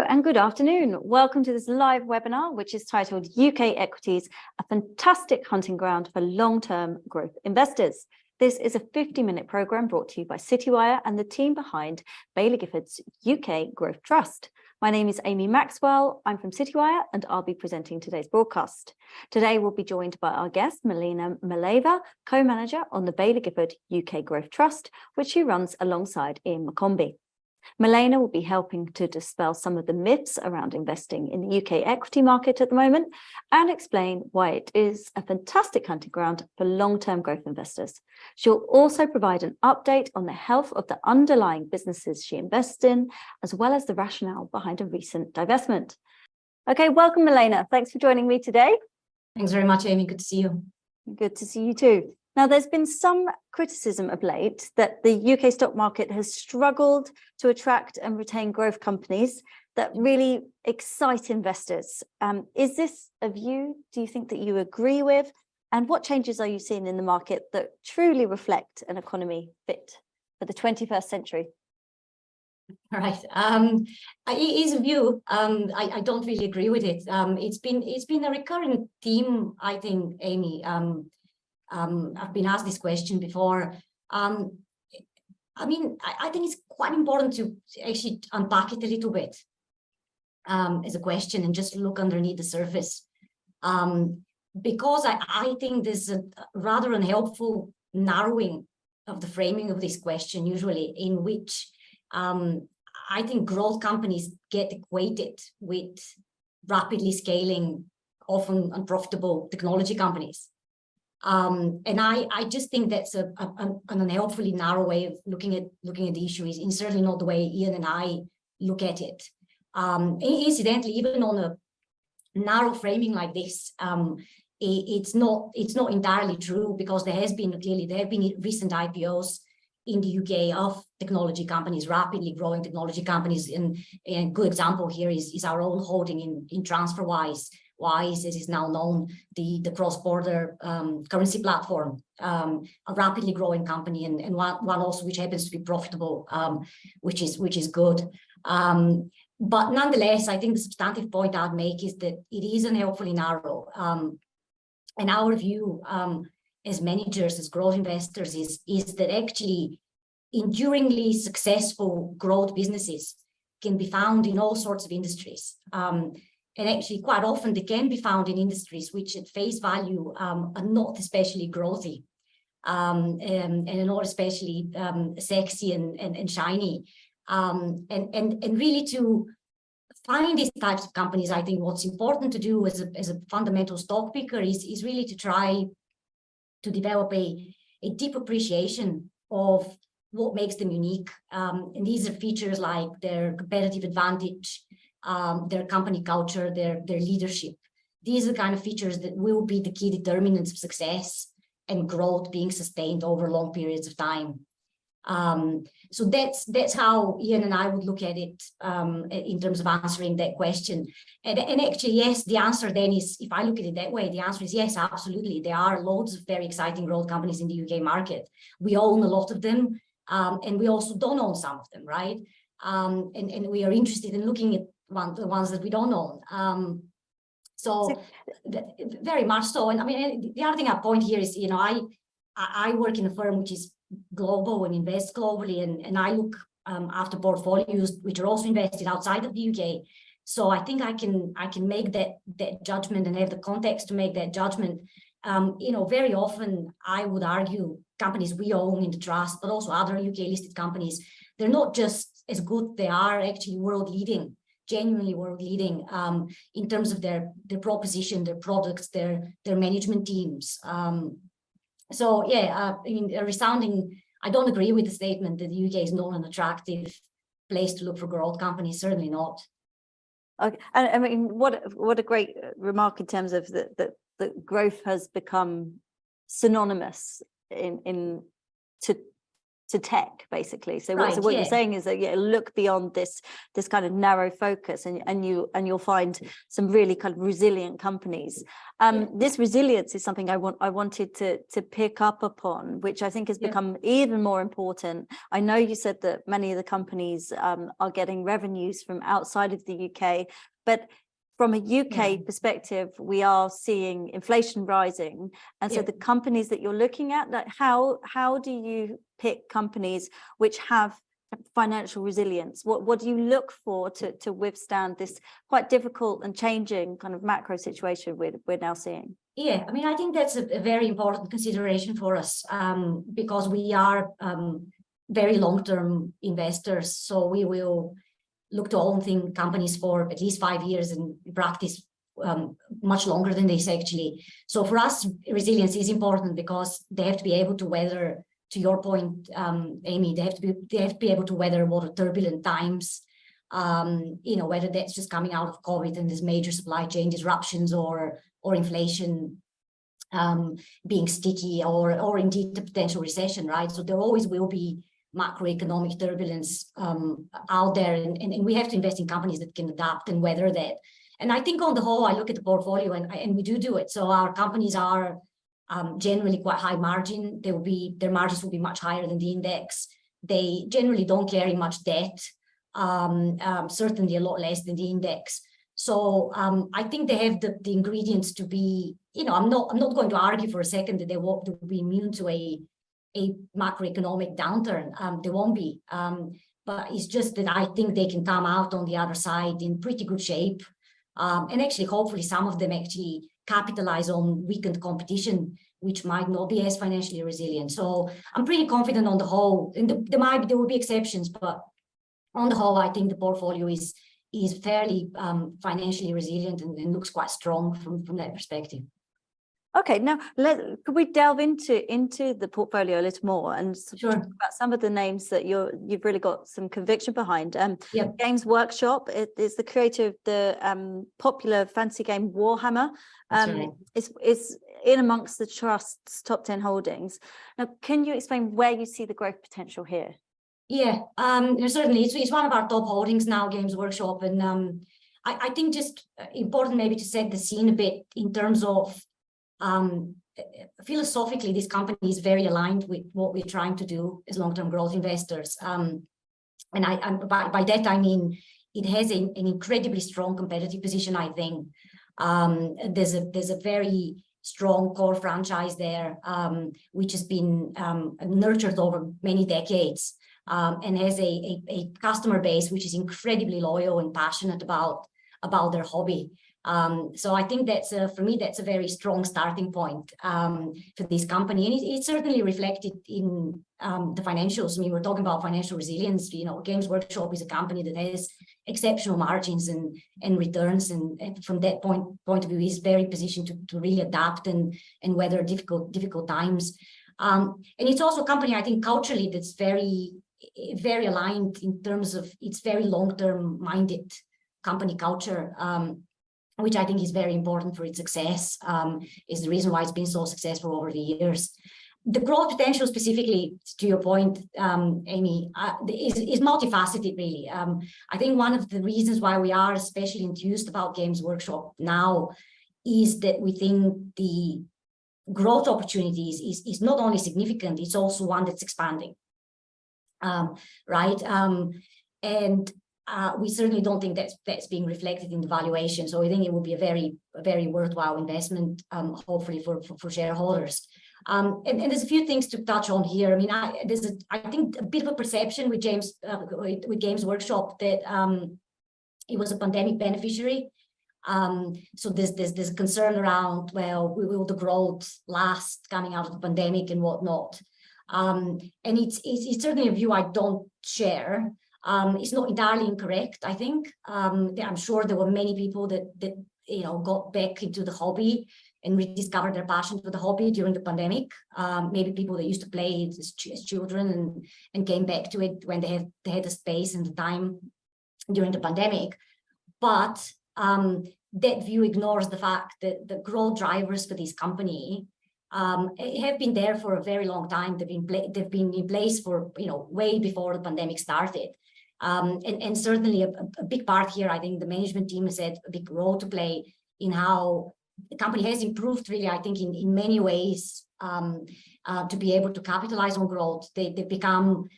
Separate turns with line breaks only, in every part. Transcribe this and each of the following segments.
Hello and good afternoon. Welcome to this live webinar, which is titled UK Equities, a fantastic hunting ground for long-term growth investors. This is a 50-minute program brought to you by Citywire and the team behind Baillie Gifford's UK Growth Trust. My name is Amy Maxwell. I'm from Citywire and I'll be presenting today's broadcast. Today we'll be joined by our guest, Milena Mileva, co-manager on the Baillie Gifford UK Growth Trust, which she runs alongside Ian McCombie. Milena will be helping to dispel some of the myths around investing in the UK equity market at the moment and explain why it is a fantastic hunting ground for long-term growth investors. She'll also provide an update on the health of the underlying businesses she invests in, as well as the rationale behind a recent divestment. Okay, welcome, Milena. Thanks for joining me today.
Thanks very much, Amy. Good to see you.
Good to see you too. Now, there's been some criticism of late that the UK stock market has struggled to attract and retain growth companies that really excite investors. Is this a view, do you think, that you agree with? And what changes are you seeing in the market that truly reflect an economy fit for the 21st century?
All right. It is a view. I don't really agree with it. It's been a recurrent theme, I think, Amy. I've been asked this question before. I think it's quite important to actually unpack it a little bit as a question and just look underneath the surface. Because I think there's a rather unhelpful narrowing of the framing of this question, usually, in which I think growth companies get equated with rapidly scaling, often unprofitable technology companies. And I just think that's an unhelpfully narrow way of looking at the issue. Is certainly not the way Ian and I look at it. Incidentally, even on a narrow framing like this, it's not entirely true, because there have been recent IPOs in the UK of technology companies, rapidly growing technology companies. And a good example here is our own holding in TransferWise. Wise, as is now known, the cross-border currency platform, a rapidly growing company, and one also which happens to be profitable, which is good. But nonetheless, I think the substantive point I'd make is that it is unhelpfully narrow. And our view as managers, as growth investors, is that actually enduringly successful growth businesses can be found in all sorts of industries. And actually, quite often, they can be found in industries which, at face value, are not especially growthy and are not especially sexy and shiny. And really, to find these types of companies, I think what's important to do as a fundamental stock picker is really to try to develop a deep appreciation of what makes them unique. And these are features like their competitive advantage, their company culture, their leadership. These are the kind of features that will be the key determinants of success and growth being sustained over long periods of time. So that's how Ian and I would look at it in terms of answering that question. And actually, yes, the answer then is, if I look at it that way, the answer is yes, absolutely. There are loads of very exciting growth companies in the UK market. We own a lot of them, and we also don't own some of them, right? And we are interested in looking at the ones that we don't own. Very much so. And I mean, the other thing I point here is, I work in a firm which is global and invests globally, and I look after portfolios which are also invested outside of the UK. So I think I can make that judgment and have the context to make that judgment. Very often I would argue companies we own in the trust, but also other UK listed companies, they're not just as good, they are actually world leading. Genuinely world leading in terms of their proposition, their products, their management teams. So yeah, a resounding, I don't agree with the statement that the UK is not an attractive place to look for growth companies. Certainly not.
Okay, and I mean, what a great remark in terms of that growth has become synonymous to to tech, basically. So
Right,
what
yeah.
you're saying is that look beyond this kind of narrow focus, and you'll find some really kind of resilient companies. This resilience is something I wanted to pick up upon, which I think has become even more important. I know you said that many of the companies are getting revenues from outside of the UK, but from a UK perspective, we are seeing inflation rising. And so the companies that you're looking at, like how do you pick companies which have financial resilience? What do you look for to withstand this quite difficult and changing kind of macro situation we're now seeing?
Yeah, I mean, I think that's a very important consideration for us, because we are very long-term investors. So we will look to own companies for at least 5 years, and practice much longer than this, actually. So for us, resilience is important because they have to be able to weather, to your point, Amy, they have to be able to weather more turbulent times, whether that's just coming out of COVID and there's major supply chain disruptions, or inflation being sticky, or indeed the potential recession, right? So there always will be macroeconomic turbulence out there, and we have to invest in companies that can adapt and weather that. And I think on the whole, I look at the portfolio, and we do it. So our companies are generally quite high margin. Their margins will be much higher than the index. They generally don't carry much debt, certainly a lot less than the index. So I think they have the ingredients to be, I'm not going to argue for a second that they will be immune to a macroeconomic downturn. They won't be. But it's just that I think they can come out on the other side in pretty good shape. And actually, hopefully, some of them actually capitalize on weakened competition, which might not be as financially resilient. So I'm pretty confident on the whole. And there will be exceptions, but on the whole, I think the portfolio is fairly financially resilient, and looks quite strong from that perspective.
Okay, now could we delve into the portfolio a little more and talk about some of the names that you've really got some conviction behind? Games Workshop is the creator of the popular fantasy game Warhammer. It's in amongst the trust's top 10 holdings. Now, can you explain where you see the growth potential here?
Yeah, certainly. It's one of our top holdings now, Games Workshop, and I think just important maybe to set the scene a bit in terms of philosophically, this company is very aligned with what we're trying to do as long-term growth investors. And by that, I mean, it has an incredibly strong competitive position, I think. There's a very strong core franchise there, which has been nurtured over many decades, and has a customer base which is incredibly loyal and passionate about their hobby. So I think that's for me, that's a very strong starting point for this company, and it's certainly reflected in the financials. I mean, we're talking about financial resilience. Games Workshop is a company that has exceptional margins and returns, and from that point of view, is very positioned to really adapt and weather difficult times. And it's also a company, I think, culturally that's very aligned in terms of its very long-term minded company culture. Which I think is very important for its success, is the reason why it's been so successful over the years. The growth potential, specifically to your point, Amy, is multifaceted, really. I think one of the reasons why we are especially enthused about Games Workshop now is that we think the growth opportunities is not only significant, it's also one that's expanding, right? And we certainly don't think that's being reflected in the valuation. So I think it would be a very worthwhile investment, hopefully for shareholders. And there's a few things to touch on here. I mean, I think a bit of a perception with Games Workshop that it was a pandemic beneficiary. So there's a concern around, well, will the growth last coming out of the pandemic and whatnot? And it's certainly a view I don't share. It's not entirely incorrect, I think. I'm sure there were many people that got back into the hobby and rediscovered their passion for the hobby during the pandemic. Maybe people that used to play it as children and came back to it when they had the space and the time during the pandemic. But that view ignores the fact that the growth drivers for this company have been there for a very long time. They've been in place for, way before the pandemic started. And certainly a big part here, I think the management team has had a big role to play in how the company has improved, really, I think, in many ways, to be able to capitalize on growth. They've become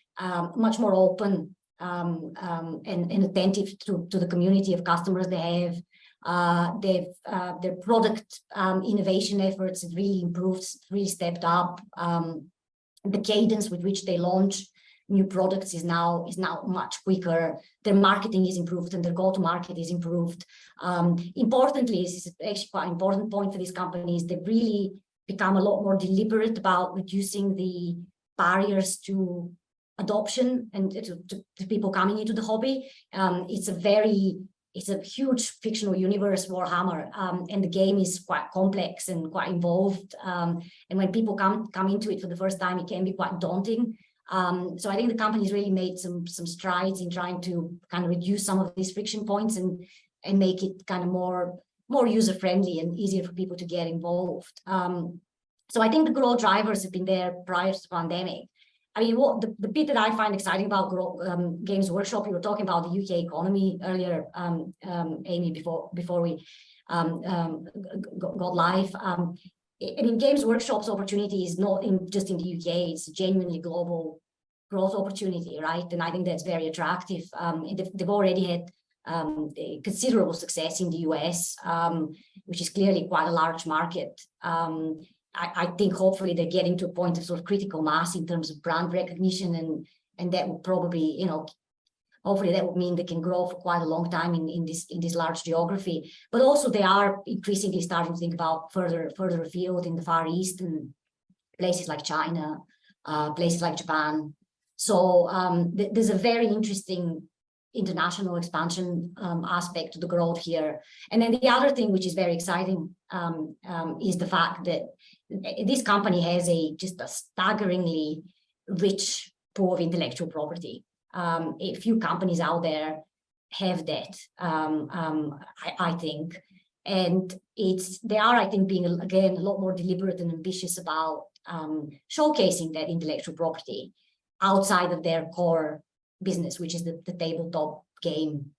much more open and attentive to the community of customers they have. Their product innovation efforts have really improved, really stepped up. The cadence with which they launch new products is now much quicker. Their marketing is improved and their go-to-market is improved. Importantly, this is actually quite an important point for these companies. They've really become a lot more deliberate about reducing the barriers to adoption and to people coming into the hobby. It's a huge fictional universe, Warhammer, and the game is quite complex and quite involved. And when people come into it for the first time, it can be quite daunting. So I think the company's really made some strides in trying to kind of reduce some of these friction points and make it kind of more user-friendly and easier for people to get involved. So I think the growth drivers have been there prior to the pandemic. I mean, the bit that I find exciting about Games Workshop, you were talking about the UK economy earlier, Amy, before we got live. I mean, Games Workshop's opportunity is not just in the UK, it's a genuinely global growth opportunity, right? And I think that's very attractive. They've already had considerable success in the US, which is clearly quite a large market. I think hopefully they're getting to a point of sort of critical mass in terms of brand recognition, and that will probably, hopefully that would mean they can grow for quite a long time in this large geography. But also they are increasingly starting to think about further afield in the Far East and places like China, places like Japan. So there's a very interesting international expansion aspect to the growth here. And then the other thing which is very exciting is the fact that this company has just a staggeringly rich pool of intellectual property. A few companies out there have that, I think. And they are, I think, being, again, a lot more deliberate and ambitious about showcasing that intellectual property outside of their core business, which is the tabletop game,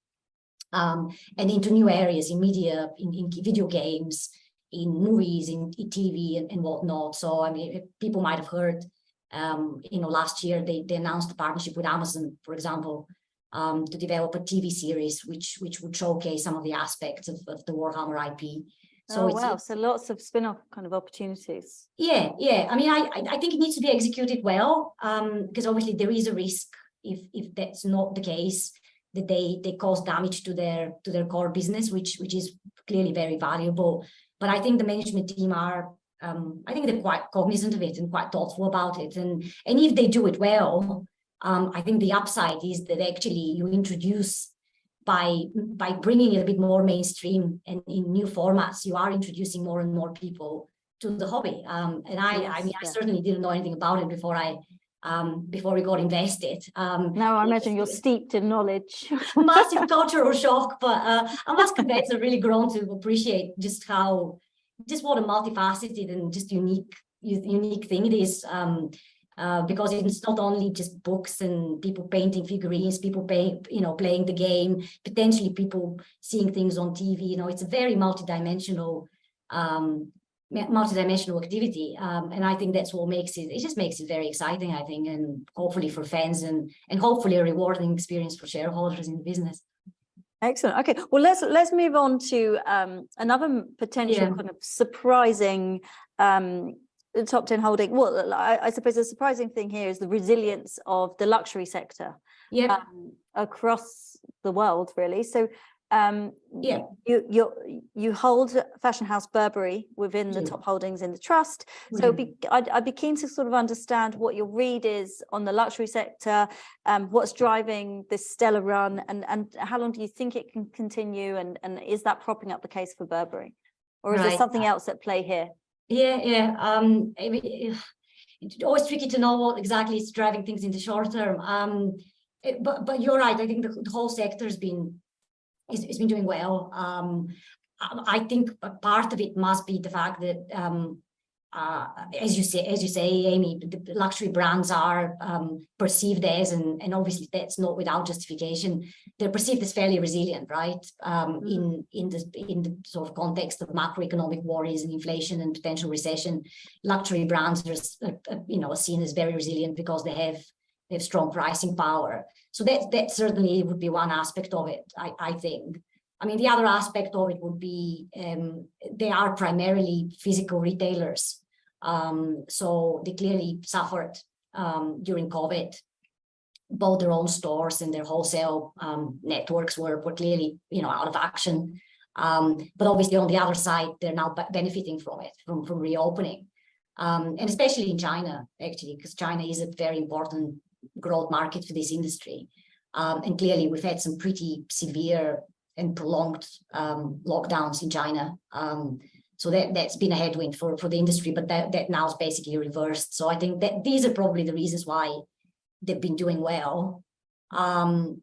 and into new areas in media, in video games, in movies, in TV and whatnot. So, I mean, people might have heard, last year they announced a partnership with Amazon, for example, to develop a TV series which would showcase some of the aspects of the Warhammer IP. So
wow, so lots of spin-off kind of opportunities.
Yeah. I mean, I think it needs to be executed well, because obviously there is a risk if that's not the case, that they cause damage to their core business, which is clearly very valuable. But I think the management team are, I think they're quite cognizant of it and quite thoughtful about it. And if they do it well, I think the upside is that actually you introduce, by bringing it a bit more mainstream and in new formats, you are introducing more and more people to the hobby. And I certainly didn't know anything about it before we got invested.
Now I imagine you're steeped in knowledge.
Massive cultural shock, but I must confess I've really grown to appreciate just what a multifaceted and just unique thing it is. Because it's not only just books and people painting figurines, people playing the game, potentially people seeing things on TV. It's a very multidimensional activity, and I think that's what makes it just makes it very exciting, I think, and hopefully for fans and hopefully a rewarding experience for shareholders in the business.
Excellent. Okay, well, let's move on to another potential kind of surprising top 10 holding. Well, I suppose the surprising thing here is the resilience of the luxury sector across the world, really. So you hold fashion house Burberry within the top holdings in the trust. So I'd be keen to sort of understand what your read is on the luxury sector, what's driving this stellar run, and how long do you think it can continue, and is that propping up the case for Burberry, or is there something else at play here?
It's always tricky to know what exactly is driving things in the short term. But you're right. I think the whole sector has been doing well. I think a part of it must be the fact that as you say, Amy, the luxury brands are perceived as, and obviously that's not without justification, they're perceived as fairly resilient, right? In the sort of context of macroeconomic worries and inflation and potential recession, luxury brands are seen as very resilient because they have strong pricing power. So that certainly would be one aspect of it, I think. I mean, the other aspect of it would be they are primarily physical retailers. So they clearly suffered during COVID. Both their own stores and their wholesale networks were clearly, out of action. But obviously on the other side, they're now benefiting from it, from reopening. And especially in China, actually, because China is a very important growth market for this industry. And clearly we've had some pretty severe and prolonged lockdowns in China. So that's been a headwind for the industry, but that now is basically reversed. So I think that these are probably the reasons why they've been doing well. I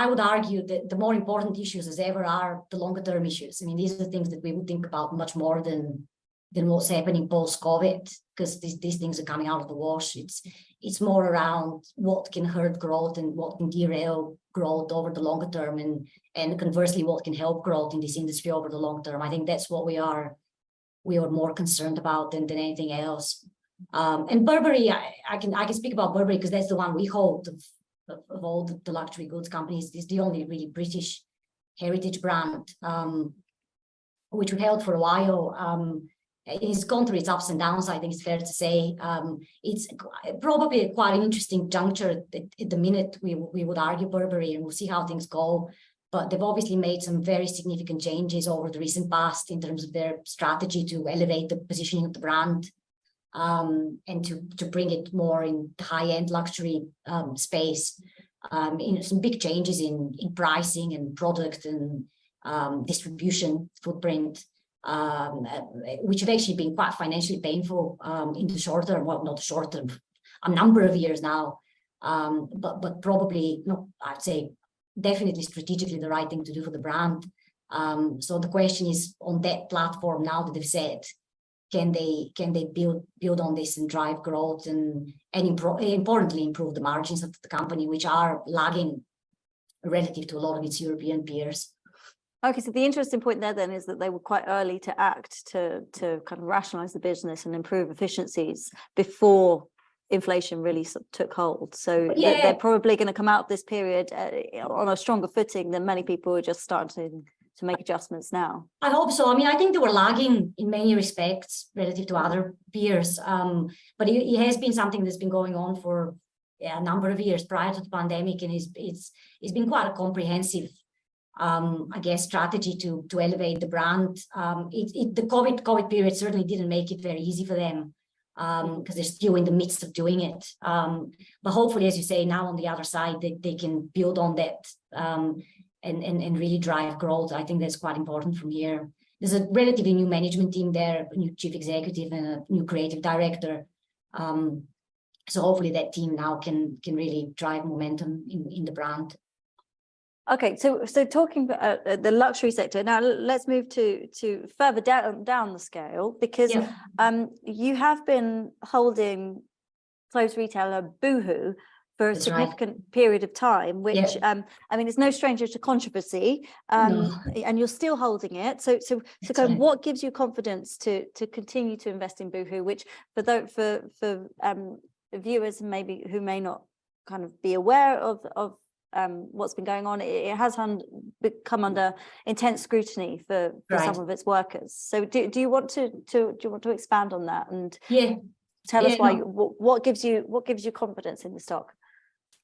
would argue that the more important issues as ever are the longer term issues. I mean, these are the things that we would think about much more than what's happening post-COVID, because these things are coming out of the wash. It's more around what can hurt growth and what can derail growth over the longer term, and conversely, what can help growth in this industry over the long term. I think that's what we are more concerned about than anything else. And Burberry, I can speak about Burberry because that's the one we hold of all the luxury goods companies. It's the only really British heritage brand, which we held for a while. It's gone through its ups and downs, I think it's fair to say. It's probably quite an interesting juncture at the minute we would argue Burberry, and we'll see how things go. But they've obviously made some very significant changes over the recent past in terms of their strategy to elevate the positioning of the brand, and to bring it more in the high-end luxury space. Some big changes in pricing and product and distribution footprint, which have actually been quite financially painful in the short term. Well, not the short term, a number of years now, but probably not, I'd say definitely strategically the right thing to do for the brand. So the question is, on that platform now that they've said, can they build on this and drive growth and importantly improve the margins of the company, which are lagging relative to a lot of its European peers.
Okay, so the interesting point there then is that they were quite early to act to kind of rationalize the business and improve efficiencies before inflation really sort of took hold. So yeah, they're probably going to come out of this period on a stronger footing than many people who are just starting to make adjustments now.
I hope so. I mean, I think they were lagging in many respects relative to other peers, but it has been something that's been going on for a number of years prior to the pandemic, and it's been quite a comprehensive I guess strategy to elevate the brand. The COVID period certainly didn't make it very easy for them, because they're still in the midst of doing it. But hopefully, as you say, now on the other side, they can build on that and really drive growth. I think that's quite important from here. There's a relatively new management team there, a new chief executive and a new creative director. So hopefully that team now can really drive momentum in the brand.
Okay, so talking about the luxury sector, now let's move to further down the scale, because you have been holding clothes retailer Boohoo for a significant period of time, which I mean, it's no stranger to controversy, and you're still holding it. So kind of what gives you confidence to continue to invest in Boohoo, which for viewers maybe who may not kind of be aware of what's been going on, it has become under intense scrutiny for some of its workers. So do you want to expand on that and tell us why what gives you confidence in the stock?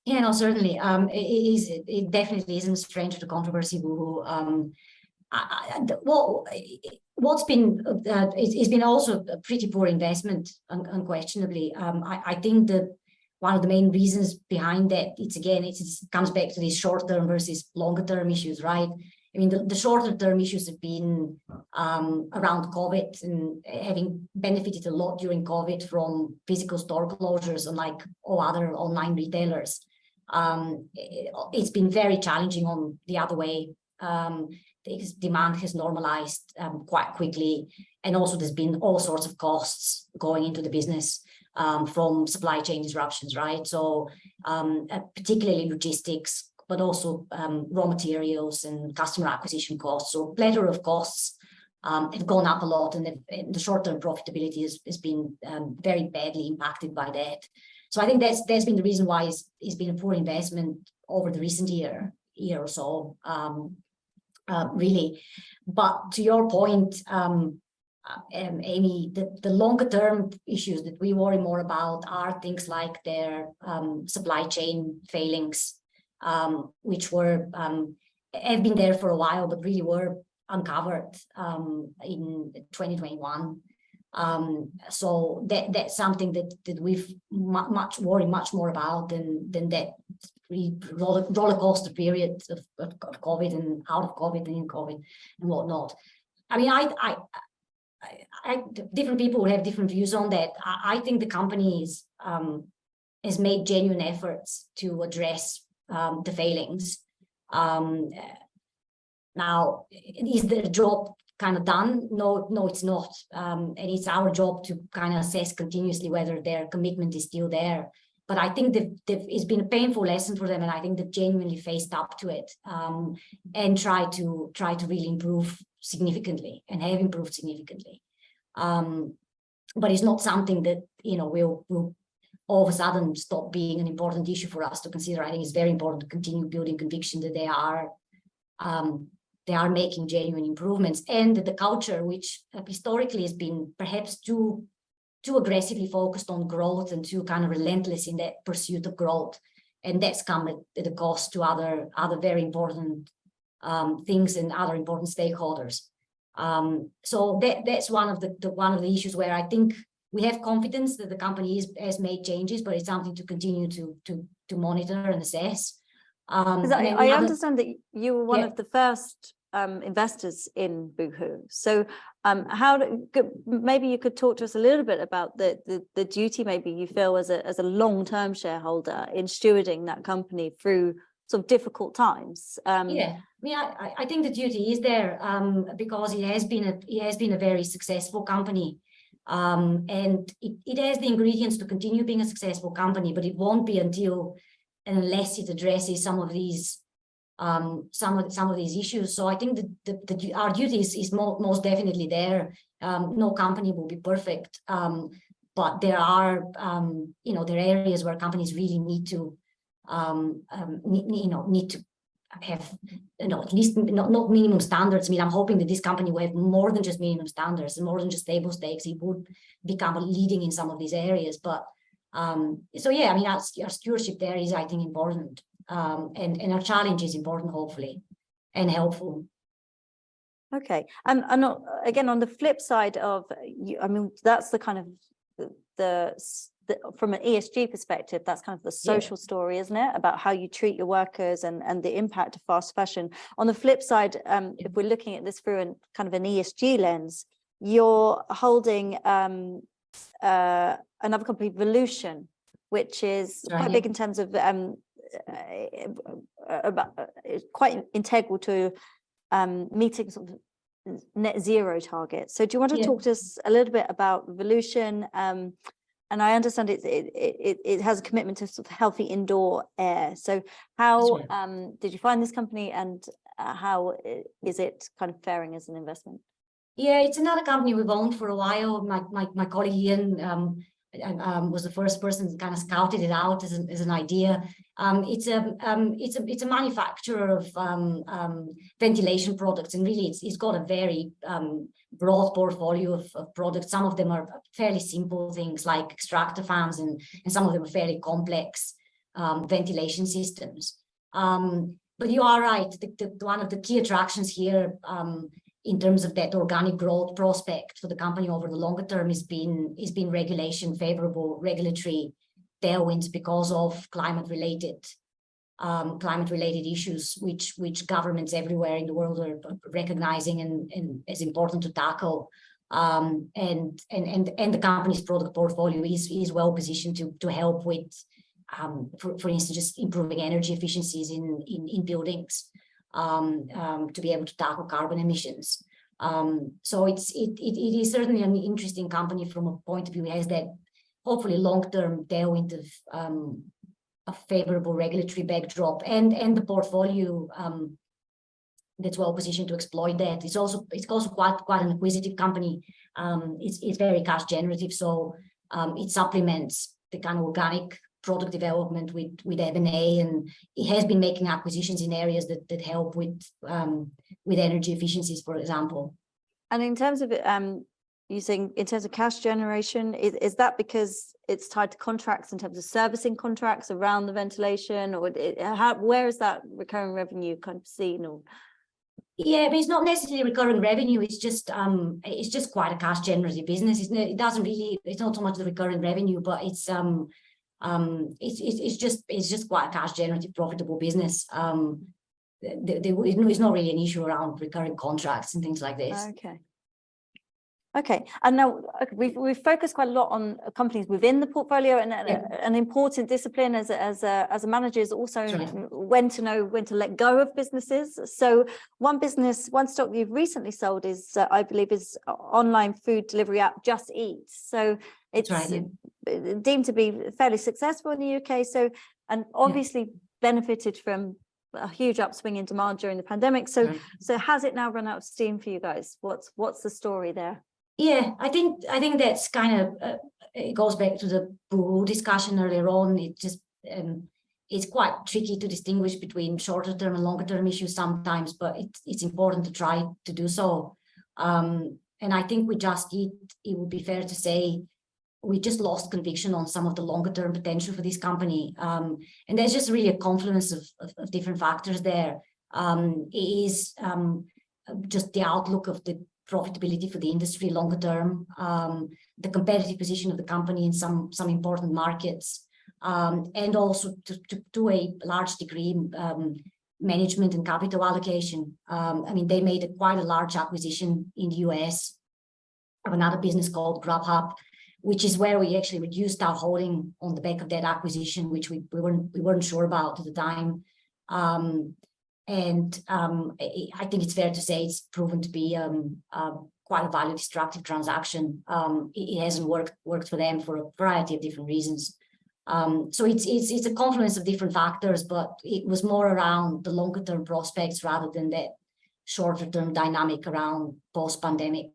Yeah, no, certainly. It definitely isn't strange to controversy. What's been it's been also a pretty poor investment, unquestionably. I think that one of the main reasons behind that, it comes back to these short-term versus longer-term issues, right? I mean, the shorter-term issues have been around COVID and having benefited a lot during COVID from physical store closures, unlike all other online retailers. It's been very challenging on the other way, because demand has normalized quite quickly. And also there's been all sorts of costs going into the business from supply chain disruptions, right? So particularly logistics, but also raw materials and customer acquisition costs. So plethora of costs have gone up a lot, and the short-term profitability has been very badly impacted by that. So I think that's been the reason why it's been a poor investment over the recent year or so, really. But to your point, Amy, the longer term issues that we worry more about are things like their supply chain failings, which have been there for a while, but really were uncovered in 2021. So that's something that we've worry much more about than that roller coaster period of COVID and out of COVID and in COVID and whatnot. I mean, different people will have different views on that. I think the company has made genuine efforts to address the failings. Now, is the job kind of done? No, it's not. And it's our job to kind of assess continuously whether their commitment is still there. But I think it's been a painful lesson for them, and I think they've genuinely faced up to it and try to really improve significantly, and have improved significantly. But it's not something that will all of a sudden stop being an important issue for us to consider. I think it's very important to continue building conviction that they are making genuine improvements, and that the culture, which historically has been perhaps too aggressively focused on growth and too kind of relentless in that pursuit of growth, and that's come at a cost to other very important things and other important stakeholders. So that's one of the issues where I think we have confidence that the company has made changes, but it's something to continue to monitor and assess.
I understand that you were one of the first investors in Boohoo. So maybe you could talk to us a little bit about the duty maybe you feel as a long-term shareholder in stewarding that company through sort of difficult times.
I think the duty is there because it has been a very successful company, and it has the ingredients to continue being a successful company, but it won't be unless it addresses some of these issues. So I think our duty is most definitely there. No company will be perfect, but there are there are areas where companies really need to have at least not minimum standards. I mean, I'm hoping that this company will have more than just minimum standards and more than just table stakes. It would become leading in some of these areas, but so yeah, I mean, our stewardship there is, I think, important, and our challenge is important, hopefully, and helpful.
Okay, and again, on the flip side of, I mean, that's the kind of the from an ESG perspective, that's kind of the social story, isn't it? About how you treat your workers and the impact of fast fashion. On the flip side, if we're looking at this through kind of an ESG lens, you're holding another company, Volution, which is quite big in terms of quite integral to meeting sort of net zero targets. So do you want to talk to us a little bit about Volution? And I understand it has a commitment to sort of healthy indoor air. So how did you find this company, and how is it kind of faring as an investment?
Yeah, it's another company we've owned for a while. My colleague Ian was the first person that kind of scouted it out as an idea. It's a manufacturer of ventilation products, and really it's got a very broad portfolio of products. Some of them are fairly simple things like extractor fans, and some of them are fairly complex ventilation systems. But you are right. One of the key attractions here, in terms of that organic growth prospect for the company over the longer term, has been favorable regulatory tailwinds because of climate-related issues, which governments everywhere in the world are recognizing and is important to tackle. And the company's product portfolio is well positioned to help with, for instance, just improving energy efficiencies in buildings, to be able to tackle carbon emissions. So it is certainly an interesting company from a point of view. It has that hopefully long-term tailwind of a favorable regulatory backdrop and the portfolio that's well positioned to exploit that. It's also quite an acquisitive company. It's very cash generative, so it supplements the kind of organic product development with M&A, and it has been making acquisitions in areas that help with energy efficiencies, for example.
And in terms of using in terms of cash generation, is that because it's tied to contracts in terms of servicing contracts around the ventilation, or where is that recurring revenue kind of seen? Or
yeah, but it's not necessarily recurring revenue. It's just quite a cash generative business. It doesn't really. It's not so much the recurring revenue, but it's just quite a cash generative, profitable business. It's not really an issue around recurring contracts and things like this.
Okay, and now we've focused quite a lot on companies within the portfolio, and an important discipline as a manager is also when to know when to let go of businesses. So one stock you've recently sold is I believe is online food delivery app Just Eat. So it's deemed to be fairly successful in the UK. So, and obviously benefited from a huge upswing in demand during the pandemic. So has it now run out of steam for you guys? What's the story there?
Yeah, I think that's kind of it goes back to the Boohoo discussion earlier on. It just it's quite tricky to distinguish between shorter term and longer term issues sometimes, but it's important to try to do so. And I think with Just Eat, it would be fair to say we just lost conviction on some of the longer term potential for this company. And there's just really a confluence of different factors there. It is just the outlook of the profitability for the industry longer term, the competitive position of the company in some important markets, and also to a large degree management and capital allocation. I mean, they made quite a large acquisition in the US of another business called Grubhub, which is where we actually reduced our holding on the back of that acquisition, which we weren't sure about at the time. And I think it's fair to say it's proven to be quite a value destructive transaction. It hasn't worked for them for a variety of different reasons. So it's a confluence of different factors, but it was more around the longer term prospects rather than that shorter term dynamic around post-pandemic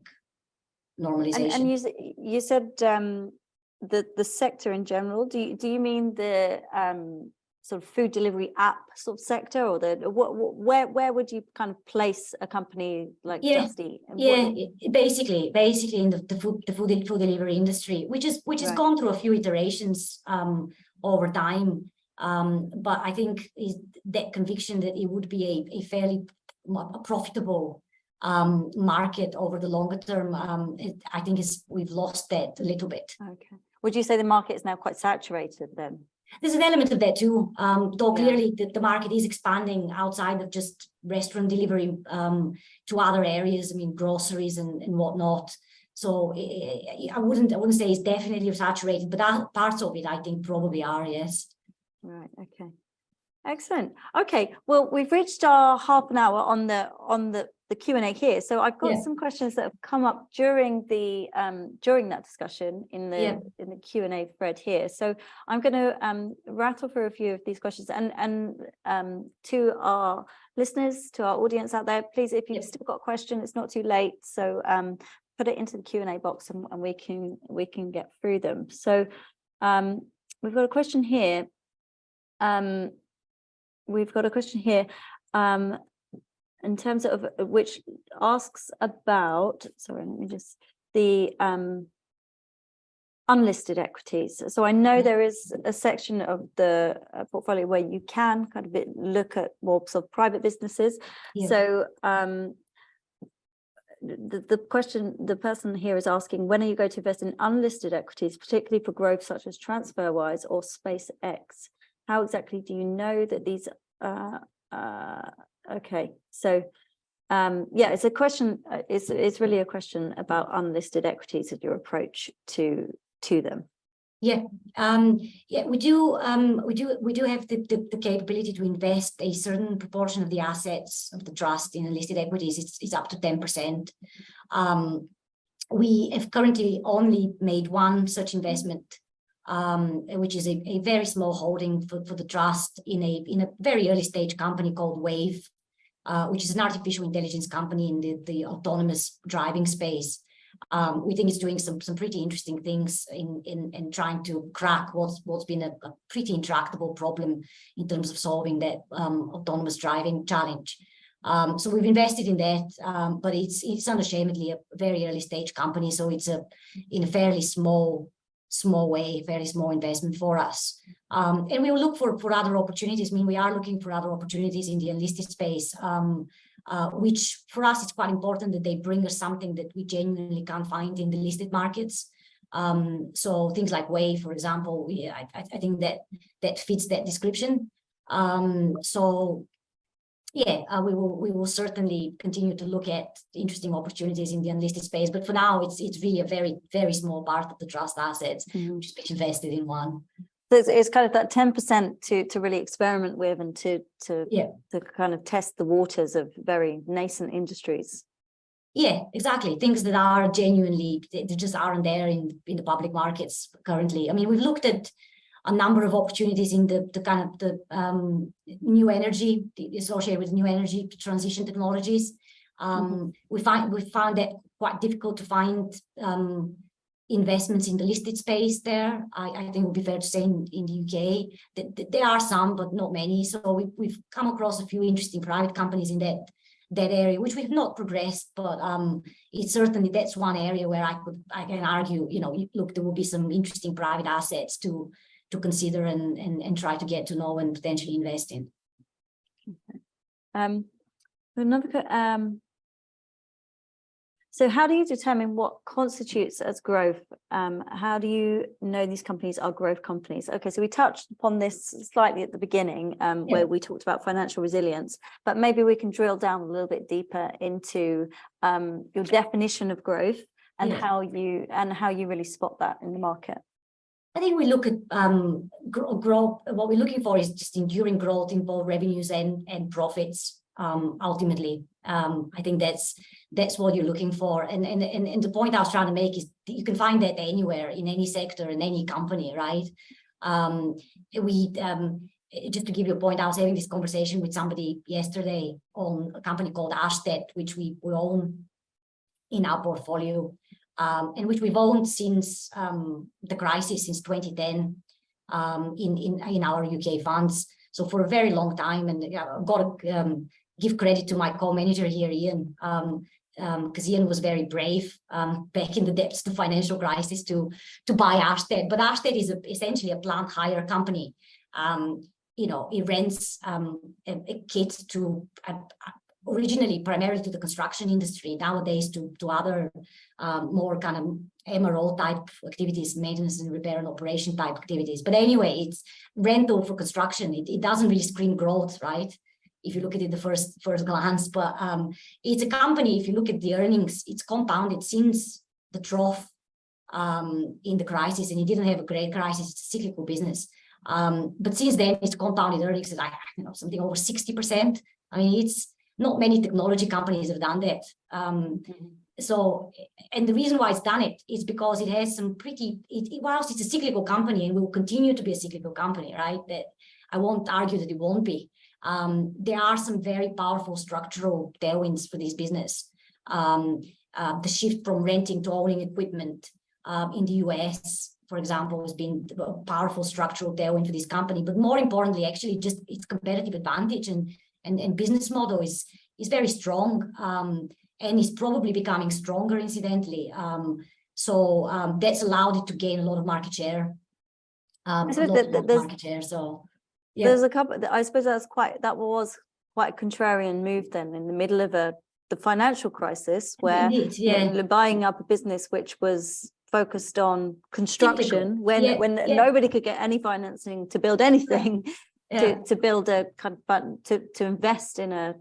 normalization.
And you said the sector in general. Do you mean the sort of food delivery app sort of sector, or where would you kind of place a company like Just Eat?
Basically in the food delivery industry, which has gone through a few iterations over time. But I think is that conviction that it would be a fairly profitable market over the longer term. I think we've lost that a little bit. Okay.
Would you say the market is now quite saturated then?
There's an element of that too, though clearly the market is expanding outside of just restaurant delivery to other areas. I mean, groceries and whatnot. So I wouldn't say it's definitely saturated, but parts of it I think probably are, yes.
Right. Okay. Excellent. Okay. Well, we've reached our half an hour on the Q&A here. So I've got some questions that have come up during that discussion in the Q&A thread here. So I'm going to rattle through a few of these questions and to our listeners, to our audience out there, please, if you've still got a question, it's not too late. So put it into the Q&A box and we can get through them. So we've got a question here. In terms of which asks about, the unlisted equities. So I know there is a section of the portfolio where you can kind of look at more sort of private businesses. So the person here is asking, when are you going to invest in unlisted equities, particularly for growth such as TransferWise or SpaceX? How exactly do you know that these okay, so it's a question. It's really a question about unlisted equities and your approach to them.
Yeah, we do have the capability to invest a certain proportion of the assets of the trust in listed equities. It's up to 10%. We have currently only made one such investment, which is a very small holding for the trust in a very early stage company called Wave, which is an artificial intelligence company in the autonomous driving space. We think it's doing some pretty interesting things in trying to crack what's been a pretty intractable problem in terms of solving that autonomous driving challenge. So we've invested in that, but it's unashamedly a very early stage company, so it's in a fairly small way, very small investment for us. And we will look for other opportunities. I mean, we are looking for other opportunities in the unlisted space, which for us it's quite important that they bring us something that we genuinely can't find in the listed markets. So things like Wave, for example, I think that fits that description. So yeah, we will certainly continue to look at interesting opportunities in the unlisted space, but for now it's really a very, very small part of the trust assets, which is invested in one.
So it's kind of that 10% to really experiment with and to kind of test the waters of very nascent industries.
Yeah, exactly. Things that are genuinely, they just aren't there in the public markets currently. I mean, we've looked at a number of opportunities in the kind of the new energy associated with new energy transition technologies. We found that quite difficult to find investments in the listed space there. I think it would be fair to say in the UK that there are some, but not many. So we've come across a few interesting private companies in that area, which we've not progressed, but it's certainly, that's one area where I can argue, you know, look, there will be some interesting private assets to consider and try to get to know and potentially invest in.
Okay. So how do you determine what constitutes as growth? How do you know these companies are growth companies? Okay, so we touched upon this slightly at the beginning, where we talked about financial resilience, but maybe we can drill down a little bit deeper into your definition of growth and how you really spot that in the market.
I think we look at growth. What we're looking for is just enduring growth in both revenues and profits. Ultimately, I think that's what you're looking for. And the point I was trying to make is that you can find that anywhere in any sector, in any company, right? Just to give you a point, I was having this conversation with somebody yesterday on a company called Ashtead, which we own in our portfolio, and which we've owned since the crisis, since 2010, in our UK funds. So for a very long time, and I've got to give credit to my co-manager here, Ian, because Ian was very brave back in the depths of the financial crisis to buy Ashtead. But Ashtead is essentially a plant hire company. You know, it rents a kit to originally primarily to the construction industry, nowadays to other more kind of MRO type activities, maintenance and repair and operation type activities. But anyway, it's rental for construction. It doesn't really scream growth, right? If you look at it the first glance, but it's a company, if you look at the earnings, it's compounded since the trough in the crisis, and it didn't have a great crisis, it's a cyclical business. But since then, it's compounded earnings at, you know, something over 60%. I mean, it's not many technology companies have done that. So, and the reason why it's done it is because it has some pretty, whilst it's a cyclical company and will continue to be a cyclical company, right? That I won't argue that it won't be. There are some very powerful structural tailwinds for this business. The shift from renting to owning equipment in the US, for example, has been a powerful structural tailwind for this company. But more importantly, actually, just its competitive advantage and business model is very strong, and is probably becoming stronger, incidentally. So that's allowed it to gain a lot of market share. So yeah.
There's a couple. I suppose that was quite a contrarian move then in the middle of the financial crisis, where buying up a business which was focused on construction when nobody could get any financing to build anything, to build a kind of to invest in a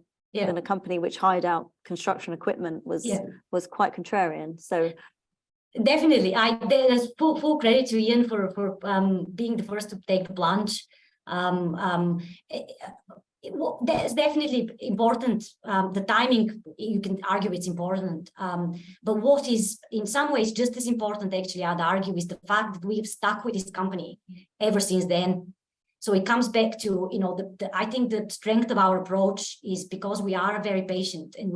company which hired out construction equipment was quite contrarian. So
Definitely. There's full credit to Ian for being the first to take the plunge. That's definitely important. The timing, you can argue it's important. But what is in some ways just as important, actually, I'd argue, is the fact that we've stuck with this company ever since then. So it comes back to, I think the strength of our approach is because we are very patient, and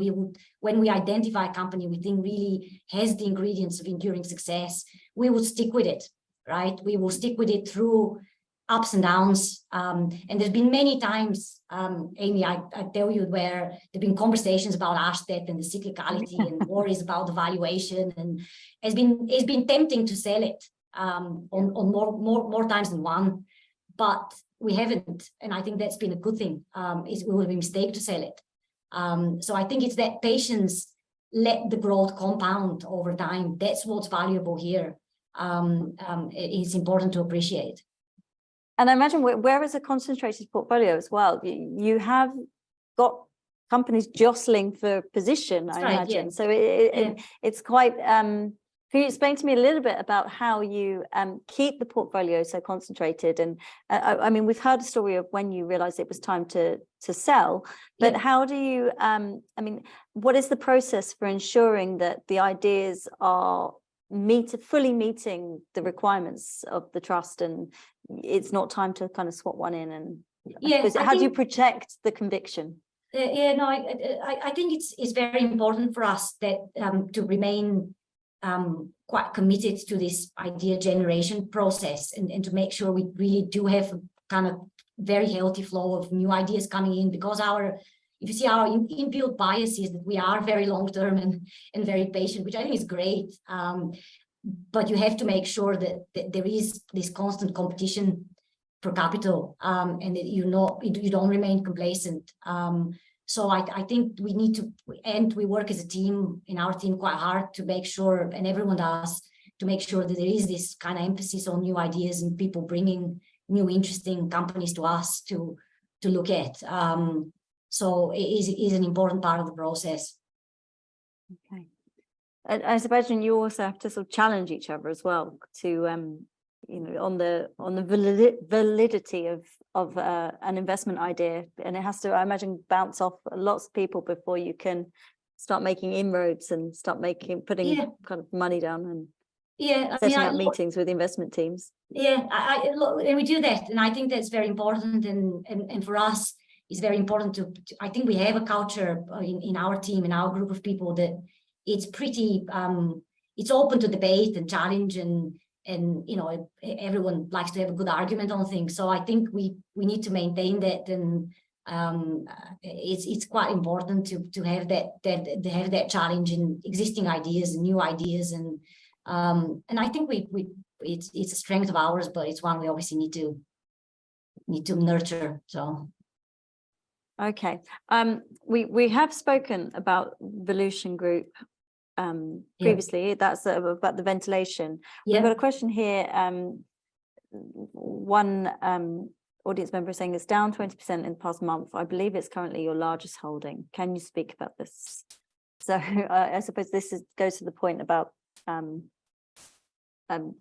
when we identify a company we think really has the ingredients of enduring success, we would stick with it, right? We will stick with it through ups and downs. And there's been many times, Amy, I tell you, where there've been conversations about Ashtead and the cyclicality and worries about the valuation, and it's been tempting to sell it on more times than one. But we haven't, and I think that's been a good thing. It would be a mistake to sell it. So I think it's that patience, let the growth compound over time. That's what's valuable here. It's important to appreciate.
And I imagine where is a concentrated portfolio as well? You have got companies jostling for position,
That's
I
right,
imagine.
yeah.
So it's quite. Can you explain to me a little bit about how you keep the portfolio so concentrated? And I mean, we've heard a story of when you realized it was time to sell, but how do you, I mean, what is the process for ensuring that the ideas are fully meeting the requirements of the trust, and it's not time to kind of swap one in? And how do you protect the conviction?
I think it's very important for us that to remain quite committed to this idea generation process, and to make sure we really do have a kind of very healthy flow of new ideas coming in, because if you see our inbuilt bias is that we are very long-term and very patient, which I think is great. But you have to make sure that there is this constant competition for capital, and that you don't remain complacent. So I think we need to, and we work as a team in our team quite hard to make sure, and everyone does, to make sure that there is this kind of emphasis on new ideas and people bringing new interesting companies to us to look at. So it is an important part of the process.
Okay. I suppose you also have to sort of challenge each other as well to on the validity of an investment idea, and it has to, I imagine, bounce off lots of people before you can start making inroads and start putting kind of money down and setting up meetings with investment teams.
And we do that, and I think that's very important, and for us it's very important to I think we have a culture in our team, in our group of people, that it's pretty it's open to debate and challenge, and everyone likes to have a good argument on things. So I think we need to maintain that, and it's quite important to have that challenge in existing ideas and new ideas, and I think it's a strength of ours, but it's one we obviously need to nurture. So
okay, we have spoken about Volution Group previously. That's about the ventilation. We've got a question here. One audience member is saying it's down 20% in the past month. I believe it's currently your largest holding. Can you speak about this? So I suppose this goes to the point about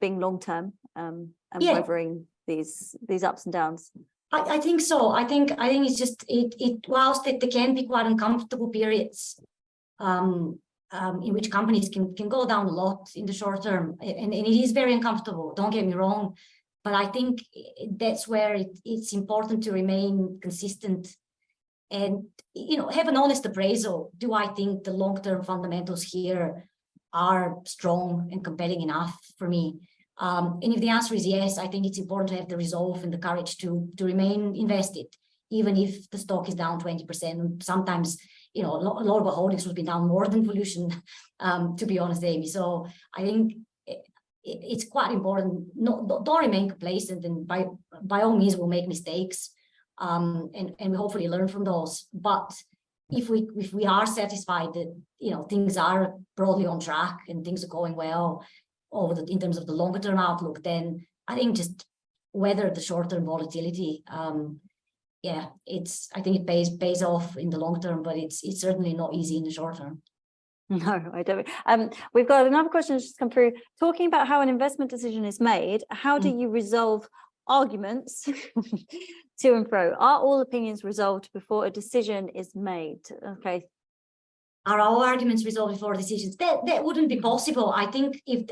being long term and weathering these ups and downs.
I think so. I think it's just whilst there can be quite uncomfortable periods in which companies can go down a lot in the short term, and it is very uncomfortable, don't get me wrong, but I think that's where it's important to remain consistent and have an honest appraisal. Do I think the long-term fundamentals here are strong and compelling enough for me? And if the answer is yes, I think it's important to have the resolve and the courage to remain invested, even if the stock is down 20%. Sometimes, a lot of our holdings will be down more than Volution, to be honest, Amy. So I think it's quite important. Don't remain complacent, and by all means, we'll make mistakes, and we hopefully learn from those. But if we are satisfied that things are broadly on track and things are going well in terms of the longer term outlook, then I think just weather the short term volatility. I think it pays off in the long term, but it's certainly not easy in the short term.
No, I don't. We've got another question that's just come through, talking about how an investment decision is made. How do you resolve arguments to and fro? Are all opinions resolved before a decision is made? Okay.
Are all arguments resolved before decisions? That wouldn't be possible. I think if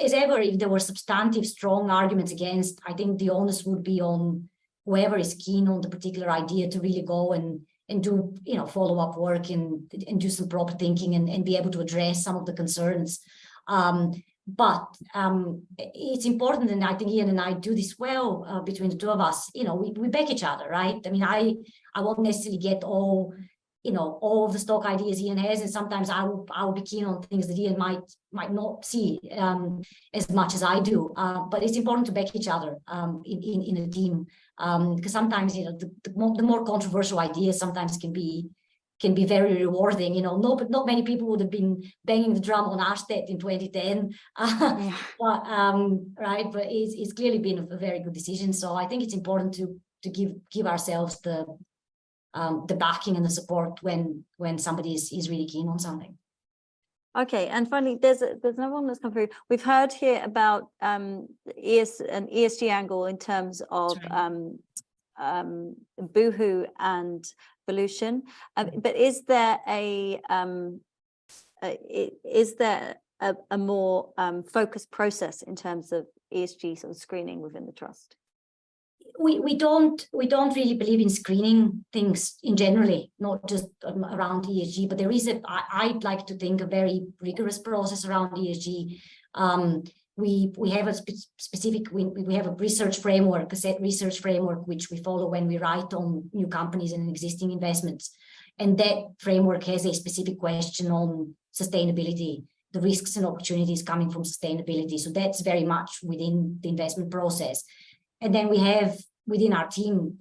as ever, if there were substantive, strong arguments against, I think the onus would be on whoever is keen on the particular idea to really go and do, you know, follow-up work and do some proper thinking and be able to address some of the concerns. But it's important, and I think Ian and I do this well between the two of us. You know, we back each other, right? I mean, I won't necessarily get all, you know, all of the stock ideas Ian has, and sometimes I will be keen on things that Ian might not see as much as I do. But it's important to back each other in a team, because sometimes, you know, the more controversial ideas sometimes can be very rewarding. You know, not many people would have been banging the drum on Arstead in 2010, but right. But it's clearly been a very good decision. So I think it's important to give ourselves the backing and the support when somebody is really keen on something.
Okay, and finally, there's another one that's come through. We've heard here about an ESG angle in terms of Boohoo and Volution, but is there a more focused process in terms of ESG sort of screening within the trust?
We don't really believe in screening things in generally, not just around ESG, but there is I'd like to think a very rigorous process around ESG. We have a specific, we have a research framework, a set research framework, which we follow when we write on new companies and existing investments. And that framework has a specific question on sustainability, the risks and opportunities coming from sustainability. So that's very much within the investment process. And then we have within our team,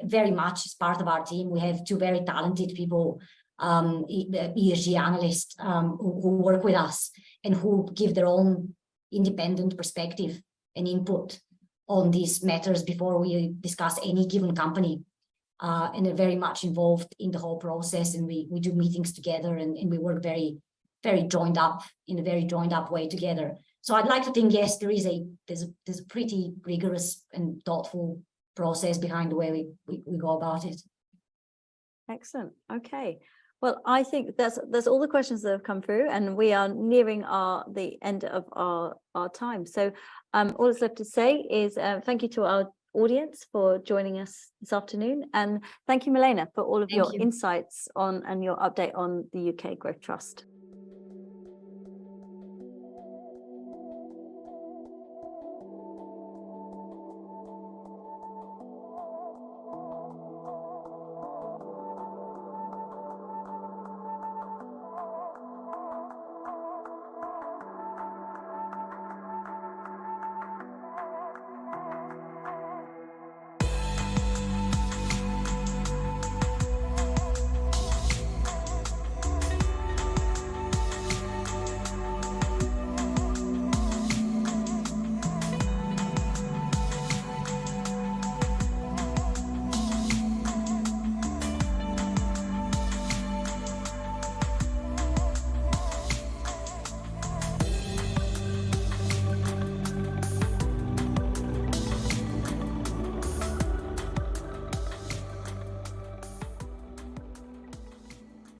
very much as part of our team, we have two very talented people, ESG analysts who work with us and who give their own independent perspective and input on these matters before we discuss any given company. And they're very much involved in the whole process, and we do meetings together, and we work very joined up in a very joined up way together. So I'd like to think, yes, there's a pretty rigorous and thoughtful process behind the way we go about it.
Excellent. Okay. Well, I think that's all the questions that have come through, and we are nearing the end of our time. So all that's left to say is thank you to our audience for joining us this afternoon, and thank you, Milena, for all of your insights on and your update on the UK Growth Trust.